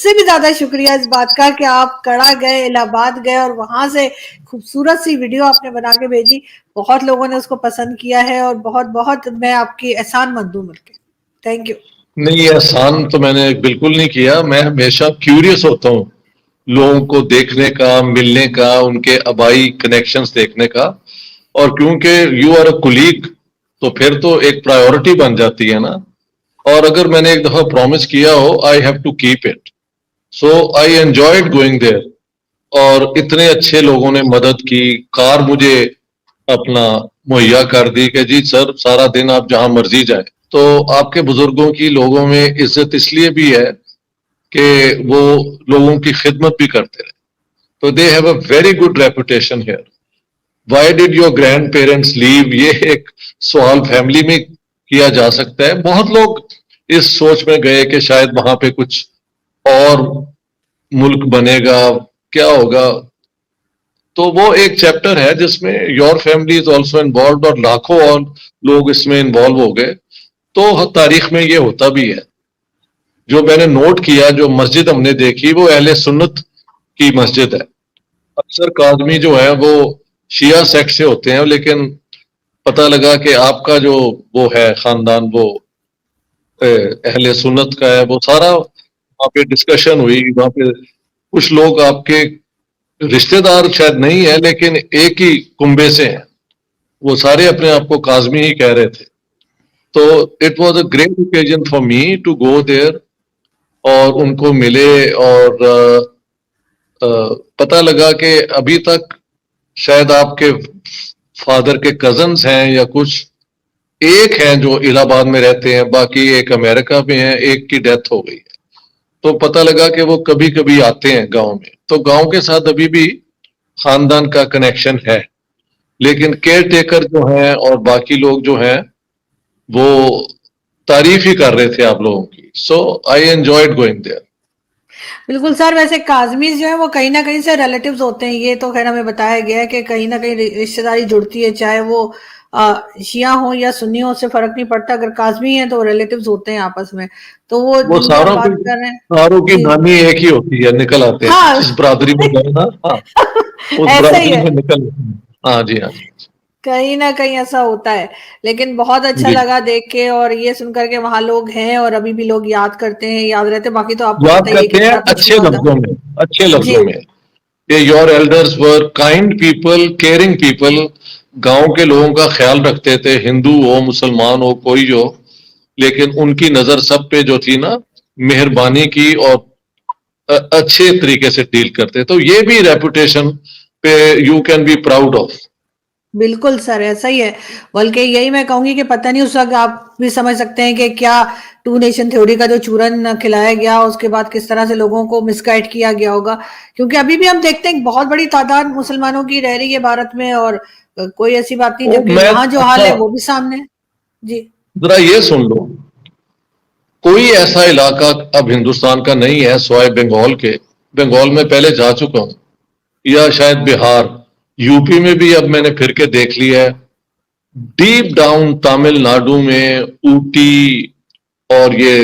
उससे भी ज्यादा शुक्रिया इस बात का कि आप कड़ा गए, इलाहाबाद गए और वहां से खूबसूरत सी वीडियो आपने बना के भेजी। बहुत लोगों ने उसको पसंद किया है और बहुत बहुत मैं आपकी एहसानमंद हूँ मिलके। Thank you. नहीं, ये आसान तो मैंने बिल्कुल नहीं किया। मैं हमेशा क्यूरियस होता हूँ लोगों को देखने का, मिलने का, उनके आबाई कनेक्शंस देखने का। और क्योंकि यू आर अ कुलीग, तो फिर तो एक प्रायोरिटी बन जाती है ना। और अगर मैंने एक दफा प्रॉमिस किया हो, I have to keep it. So I enjoyed going there. और इतने अच्छे लोगों ने मदद की, कार मुझे अपना मुहैया कर दी कि जी सर सारा दिन आप जहां मर्जी जाए। तो आपके बुजुर्गों की लोगों में इज्जत इसलिए भी है कि वो लोगों की खिदमत भी करते रहे। तो they have a very good reputation here. Why did your grand parents leave, ये एक सवाल फैमिली में किया जा सकता है। बहुत लोग इस सोच में गए कि शायद वहां पे कुछ और मुल्क बनेगा, क्या होगा। तो वो एक चैप्टर है जिसमें your family is also involve, और लाखों और लोग इसमें इन्वॉल्व हो गए। तो तारीख में ये होता भी है। जो मैंने नोट किया, जो मस्जिद हमने देखी वो अहले सुन्नत की मस्जिद है। अक्सर काज़मी जो है वो शिया सेक्ट से होते हैं, लेकिन पता लगा कि आपका जो वो है खानदान, वो अहले सुन्नत का है। वो सारा वहाँ पे डिस्कशन हुई। वहाँ पे कुछ लोग आपके रिश्तेदार शायद नहीं है, लेकिन एक ही कुंबे से हैं। वो सारे अपने आप को काज़मी ही कह रहे थे। तो it was a great occasion for me to go there और उनको मिले। और पता लगा कि अभी तक शायद आपके फादर के कजन्स हैं या कुछ, एक हैं जो इलाहाबाद में रहते हैं, बाकी एक अमेरिका में है, एक की डेथ हो गई है। तो पता लगा कि वो कभी कभी आते हैं गांव में। तो गांव के साथ अभी भी खानदान का कनेक्शन है। लेकिन केयर टेकर जो हैं और बाकी लोग जो हैं वो तारीफ ही कर रहे थे आप लोगों की। सो आई एंजॉयड गोइंग देयर। बिल्कुल सर, वैसे काजमीज जो है वो कहीं ना कहीं से रिलेटिव्स होते हैं, ये तो खैर हमें बताया गया है कि कहीं ना कहीं रिश्तेदारी जुड़ती है, चाहे वो शिया हो या सुन्नी हो, उससे फर्क नहीं पड़ता। अगर काजमी है तो रिलेटिव्स होते हैं आपस में। तो वो वो जिनकी आप सारों की बात कर रहे हैं। सारों की जी नानी एक ही होती है, निकल आते हैं हाँ जिस बरादरी में गए ना। हाँ, उस ऐसा ही बरादरी है, में निकल। हाँ जी, हाँ जी। कहीं ना कहीं ऐसा होता है। लेकिन बहुत अच्छा जी, लगा देख के और ये सुनकर के वहां लोग हैं और अभी भी लोग याद करते हैं, याद रहते हैं। बाकी तो आपको याद पता ही है कि करते हैं क्या कुछ अच्छे हुआ था। लफ्जों में, अच्छे जी लफ्जों में। कि your elders were kind people, caring people. गांव के लोगों का ख्याल रखते थे, हिंदू हो मुसलमान हो कोई हो, लेकिन उनकी नजर सब पे जो थी ना, मेहरबानी की। और अच्छे तरीके से डील करते। तो ये भी रेपुटेशन पे you can be proud of. बिल्कुल सर, ऐसा ही है। बल्कि यही मैं कहूंगी कि पता नहीं उस वक्त आप भी समझ सकते हैं कि क्या टू नेशन थ्योरी का जो चूरन खिलाया गया उसके बाद किस तरह से लोगों को मिसगाइड किया गया होगा। क्योंकि अभी भी हम देखते हैं बहुत बड़ी तादाद मुसलमानों की रह रही है भारत में और कोई ऐसी बात नहीं, तो जबकि मैं वहां जो हाल अच्छा, है वो भी सामने है। जी जरा ये सुन लो। कोई ऐसा इलाका अब हिंदुस्तान का नहीं है सिवाय बंगाल के। बंगाल में पहले जा चुका हूं, या शायद बिहार, यूपी में भी अब मैंने फिर के देख लिया है। डीप डाउन तमिलनाडु में ऊटी, और ये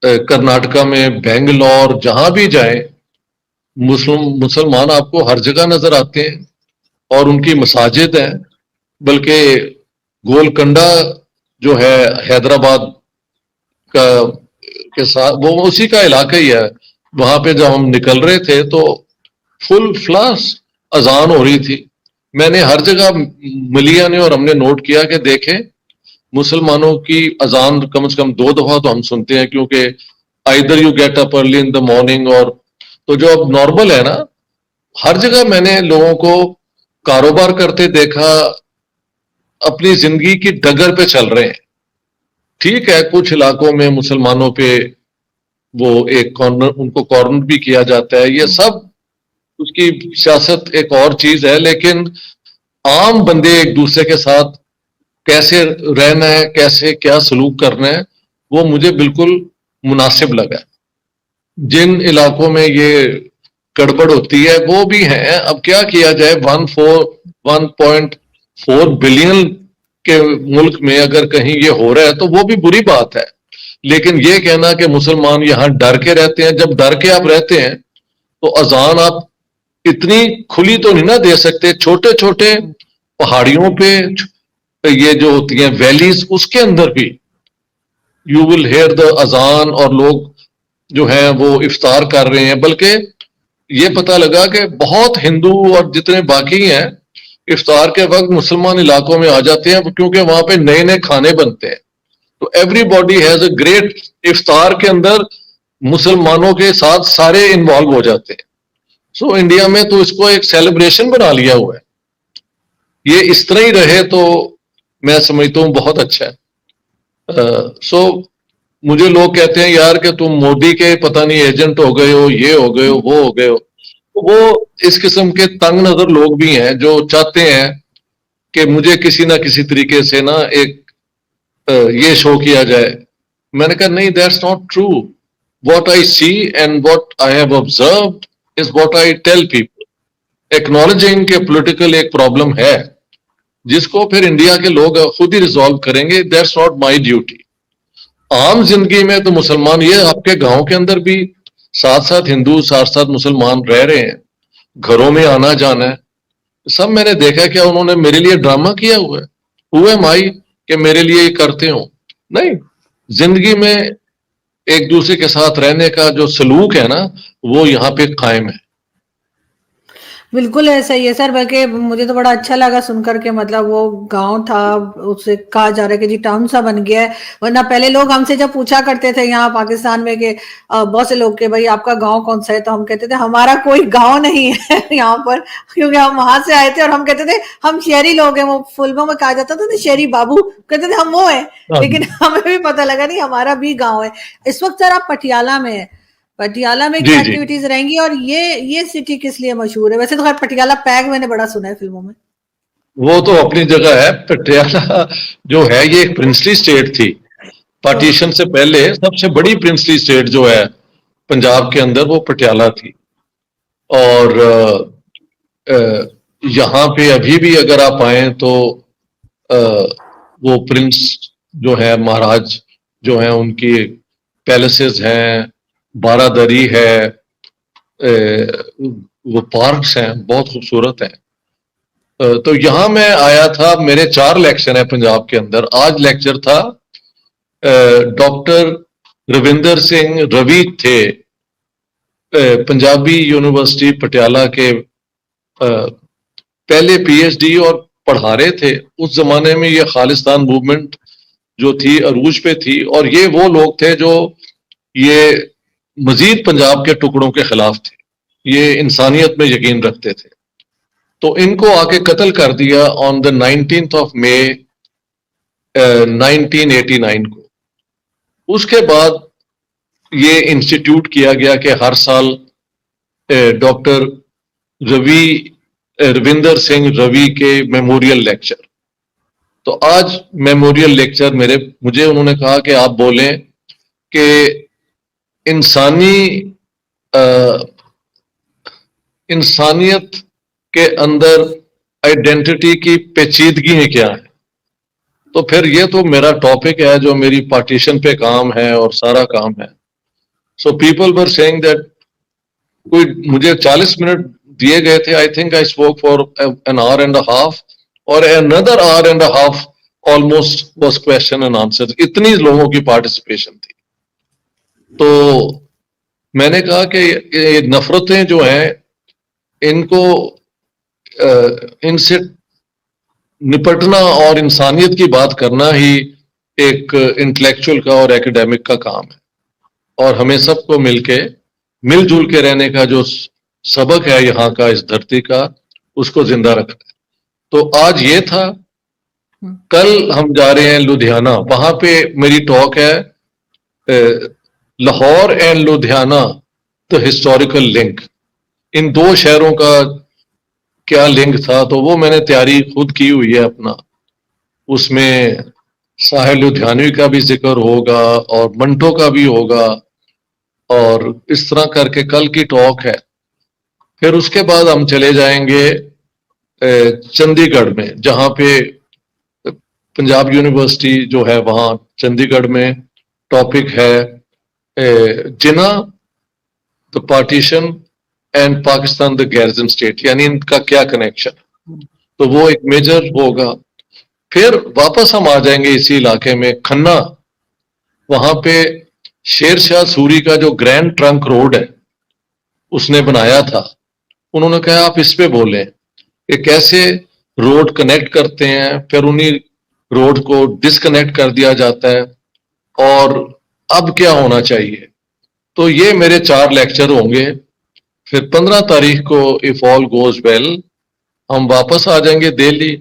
कर्नाटका में बेंगलोर, जहां भी जाए मुसलमान आपको हर जगह नजर आते हैं। और उनकी मसाजिद हैं। बल्कि गोलकंडा जो है हैदराबाद का के साथ, वो उसी का इलाका ही है। वहां पे जब हम निकल रहे थे तो फुल फ्लैश अजान हो रही थी। मैंने हर जगह मिलिया ने और हमने नोट किया कि देखें, मुसलमानों की अजान कम से कम 2 दफा तो हम सुनते हैं, क्योंकि either you get up early in the morning. और तो जो अब नॉर्मल है ना, हर जगह मैंने लोगों को कारोबार करते देखा, अपनी जिंदगी की डगर पे चल रहे हैं। ठीक है, कुछ इलाकों में मुसलमानों पे वो एक कॉर्नर, उनको कॉर्नर भी किया जाता है, ये सब उसकी सियासत एक और चीज है। लेकिन आम बंदे एक दूसरे के साथ कैसे रहना है, कैसे क्या सलूक करना है, वो मुझे बिल्कुल मुनासिब लगा। जिन इलाकों में ये गड़बड़ होती है वो भी है। अब क्या किया जाए, 1.4 बिलियन के मुल्क में अगर कहीं ये हो रहा है तो वो भी बुरी बात है। लेकिन ये कहना कि मुसलमान यहाँ डर के रहते हैं, जब डर के आप रहते हैं तो अजान आप इतनी खुली तो नहीं ना दे सकते। छोटे छोटे पहाड़ियों पे ये जो होती हैं वैलीज, उसके अंदर भी यू विल हेयर द अजान, और लोग जो है वो इफ्तार कर रहे हैं। बल्कि ये पता लगा कि बहुत हिंदू और जितने बाकी हैं इफ्तार के वक्त मुसलमान इलाकों में आ जाते हैं, क्योंकि वहां पे नए नए खाने बनते हैं। तो एवरीबॉडी हैज अ ग्रेट, इफ्तार के अंदर मुसलमानों के साथ सारे इन्वॉल्व हो जाते हैं। सो इंडिया में तो इसको एक सेलिब्रेशन बना लिया हुआ है। ये इस तरह ही रहे तो मैं समझता हूँ बहुत अच्छा है। सो मुझे लोग कहते हैं यार कि तुम मोदी के पता नहीं एजेंट हो गए हो, ये हो गए हो, वो हो गए हो। तो वो इस किस्म के तंग नजर लोग भी हैं जो चाहते हैं कि मुझे किसी ना किसी तरीके से ना एक ये शो किया जाए। मैंने कहा नहीं, that's not true. What I see and what I have observed is what I tell people, acknowledging के पॉलिटिकल एक प्रॉब्लम है जिसको फिर इंडिया के लोग खुद ही रिजॉल्व करेंगे। That's not my duty. आम जिंदगी में तो मुसलमान, ये आपके गांव के अंदर भी साथ साथ हिंदू साथ साथ मुसलमान रह रहे हैं, घरों में आना जाना है सब। मैंने देखा क्या उन्होंने मेरे लिए ड्रामा किया हुआ है? हुए माई कि मेरे लिए ये करते हो? नहीं, जिंदगी में एक दूसरे के साथ रहने का जो सलूक है ना, वो यहाँ पे कायम है। बिल्कुल ऐसा ही है सर। बल्कि मुझे तो बड़ा अच्छा लगा सुनकर के, मतलब वो गांव था उससे कहा जा रहा है कि जी टाउन सा बन गया है। वरना पहले लोग हमसे जब पूछा करते थे यहाँ पाकिस्तान में कि बहुत से लोग के भाई आपका गांव कौन सा है, तो हम कहते थे हमारा कोई गांव नहीं है यहाँ पर, क्योंकि हम वहां से आए थे। और हम कहते थे हम शहरी लोग हैं, वो फिल्मों में कहा जाता था ना शहरी बाबू, कहते थे हम वो है। लेकिन हमें भी पता लगा नहीं, हमारा भी गाँव है। इस वक्त सर आप पटियाला में है, पटियाला में क्या जी जी, एक्टिविटीज रहेंगी, और ये सिटी किस लिए मशहूर है? वैसे तो खैर पटियाला पैग मैंने बड़ा सुना है फिल्मों में। वो तो अपनी जगह है। पटियाला जो है ये एक प्रिंसली स्टेट थी। तो पार्टीशन से पहले सबसे बड़ी प्रिंसली स्टेट जो है पंजाब के अंदर, वो पटियाला थी। और यहाँ पे अभी भी अगर आप आए तो अ, वो प्रिंस जो है, महाराज जो है, उनकी पैलेसेस हैं, बारादरी है, वो पार्क्स हैं, बहुत खूबसूरत हैं। तो यहाँ मैं आया था, मेरे 4 लेक्चर हैं पंजाब के अंदर। आज लेक्चर था डॉक्टर रविंदर सिंह रवि थे, पंजाबी यूनिवर्सिटी पटियाला के पहले पीएचडी और पढ़ा रहे थे। उस जमाने में ये खालिस्तान मूवमेंट जो थी अरूज पे थी, और ये वो लोग थे जो ये मजीद पंजाब के टुकड़ों के खिलाफ थे, ये इंसानियत में यकीन रखते थे। तो इनको आके कत्ल कर दिया on the 19th of May 1989 को। उसके बाद ये इंस्टीट्यूट किया गया कि हर साल डॉक्टर रविंदर सिंह रवि के मेमोरियल लेक्चर। तो आज मेमोरियल लेक्चर मुझे उन्होंने कहा कि आप बोलें कि इंसानी इंसानियत के अंदर आइडेंटिटी की पेचीदगी क्या है। तो फिर ये तो मेरा टॉपिक है जो मेरी पार्टीशन पे काम है और सारा काम है। So people were saying that, कोई मुझे 40 मिनट दिए गए थे। I think I spoke for an hour and half, और another hour and half almost was question and answer. इतनी लोगों की पार्टिसिपेशन थी। तो मैंने कहा कि ये नफरतें जो हैं, इनको इनसे निपटना और इंसानियत की बात करना ही एक इंटेलेक्चुअल का और एकेडमिक का काम है। और हमें सबको मिलके मिलजुल के रहने का जो सबक है यहाँ का, इस धरती का, उसको जिंदा रखना है। तो आज ये था। कल हम जा रहे हैं लुधियाना, वहां पे मेरी टॉक है Lahore and Ludhiana the historical link. इन 2 शहरों का क्या लिंक था, तो वो मैंने तैयारी खुद की हुई है अपना। उसमें साहिल लुधियानवी का भी जिक्र होगा और मंटो का भी होगा, और इस तरह करके कल की टॉक है। फिर उसके बाद हम चले जाएंगे चंडीगढ़ में, जहां पे पंजाब यूनिवर्सिटी जो है, वहां चंडीगढ़ में टॉपिक है Jinnah the partition and Pakistan the garrison state, यानी इनका क्या कनेक्शन, तो वो एक मेजर होगा। फिर वापस हम आ जाएंगे इसी इलाके में खन्ना, वहां पे शेर शाह सूरी का जो ग्रैंड ट्रंक रोड है उसने बनाया था। उन्होंने कहा आप इस पे बोलें कि कैसे रोड कनेक्ट करते हैं, फिर उन्हीं रोड को डिस्कनेक्ट कर दिया जाता है और अब क्या होना चाहिए। तो ये मेरे 4 लेक्चर होंगे। फिर 15 तारीख को इफ ऑल गोज वेल हम वापस आ जाएंगे दिल्ली,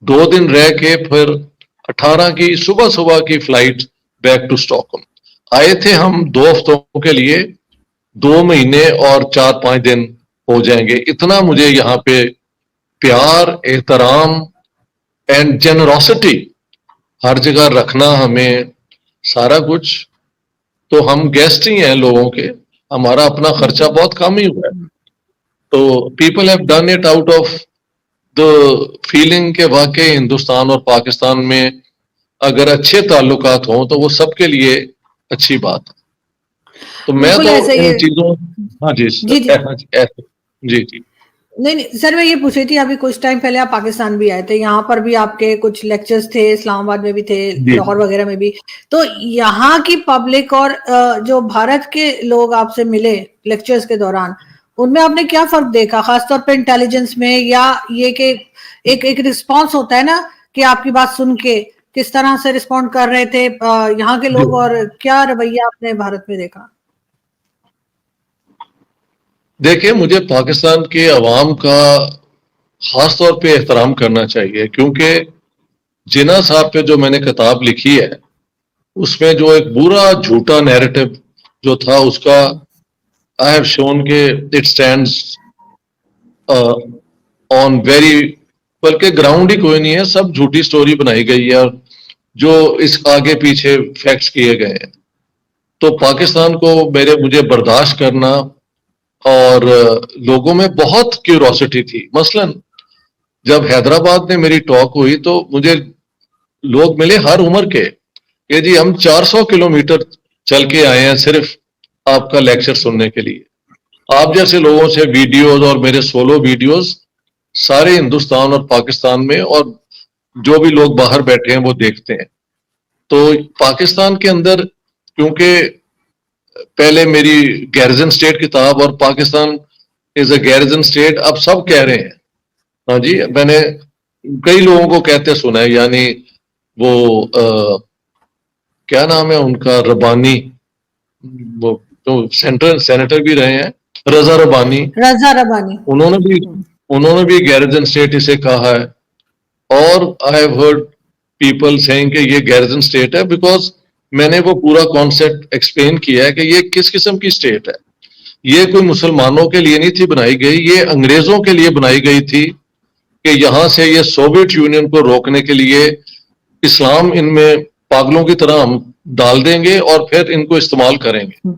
2 दिन रह के फिर 18 की सुबह सुबह की फ्लाइट बैक टू स्टॉकहोम। आए थे हम 2 हफ्तों के लिए, 2 महीने और 4-5 दिन हो जाएंगे। इतना मुझे यहाँ पे प्यार, एहतराम एंड जेनरोसिटी हर जगह रखना, हमें सारा कुछ। तो हम गेस्ट ही हैं लोगों के, हमारा अपना खर्चा बहुत कम ही हुआ है। तो people have done it out of the feeling के वाकई हिंदुस्तान और पाकिस्तान में अगर अच्छे ताल्लुकात हों तो वो सबके लिए अच्छी बात है। तो मैं बिल्कुल तो ऐसे इन ये चीजों, हाँ जी जी जी जी जी नहीं नहीं सर, मैं ये पूछ रही थी, अभी कुछ टाइम पहले आप पाकिस्तान भी आए थे, यहाँ पर भी आपके कुछ लेक्चर्स थे, इस्लामाबाद में भी थे, जी लाहौर वगैरह में भी। तो यहाँ की पब्लिक और जो भारत के लोग आपसे मिले लेक्चर्स के दौरान, उनमें आपने क्या फर्क देखा, खासतौर पे इंटेलिजेंस में, या ये कि एक एक रिस्पॉन्स होता है ना कि आपकी बात सुन के किस तरह से रिस्पॉन्ड कर रहे थे यहाँ के जी। लोग, और क्या रवैया आपने भारत में देखा? देखिए, मुझे पाकिस्तान के अवाम का खास तौर पे एहतराम करना चाहिए, क्योंकि जिन्ना साहब पे जो मैंने किताब लिखी है उसमें जो एक बुरा झूठा नैरेटिव जो था उसका आई हैव शोन के इट स्टैंड्स ऑन वेरी, बल्कि ग्राउंड ही कोई नहीं है, सब झूठी स्टोरी बनाई गई है और जो इस आगे पीछे फैक्ट्स किए गए हैं। तो पाकिस्तान को मुझे बर्दाश्त करना, और लोगों में बहुत क्यूरोसिटी थी। मसलन जब हैदराबाद में मेरी टॉक हुई तो मुझे लोग मिले हर उम्र के, कि जी हम 400 किलोमीटर चल के आए हैं सिर्फ आपका लेक्चर सुनने के लिए। आप जैसे लोगों से वीडियोस और मेरे सोलो वीडियोस सारे हिंदुस्तान और पाकिस्तान में और जो भी लोग बाहर बैठे हैं वो देखते हैं। तो पाकिस्तान के अंदर, क्योंकि पहले मेरी गैरजन स्टेट किताब और पाकिस्तान इज अ गैरजन स्टेट, अब सब कह रहे हैं। हाँ जी, मैंने कई लोगों को कहते सुना है, यानी वो क्या नाम है उनका, रबानी, वो तो सेनेटर भी रहे हैं, रजा रबानी, उन्होंने भी गैरजन स्टेट इसे कहा है। और I have heard people saying कि ये गैरजन स्टेट है, बिकॉज मैंने वो पूरा कॉन्सेप्ट एक्सप्लेन किया है कि ये किस किस्म की स्टेट है। ये कोई मुसलमानों के लिए नहीं थी बनाई गई, ये अंग्रेजों के लिए बनाई गई थी कि यहां से ये सोवियत यूनियन को रोकने के लिए इस्लाम इनमें पागलों की तरह हम डाल देंगे और फिर इनको इस्तेमाल करेंगे।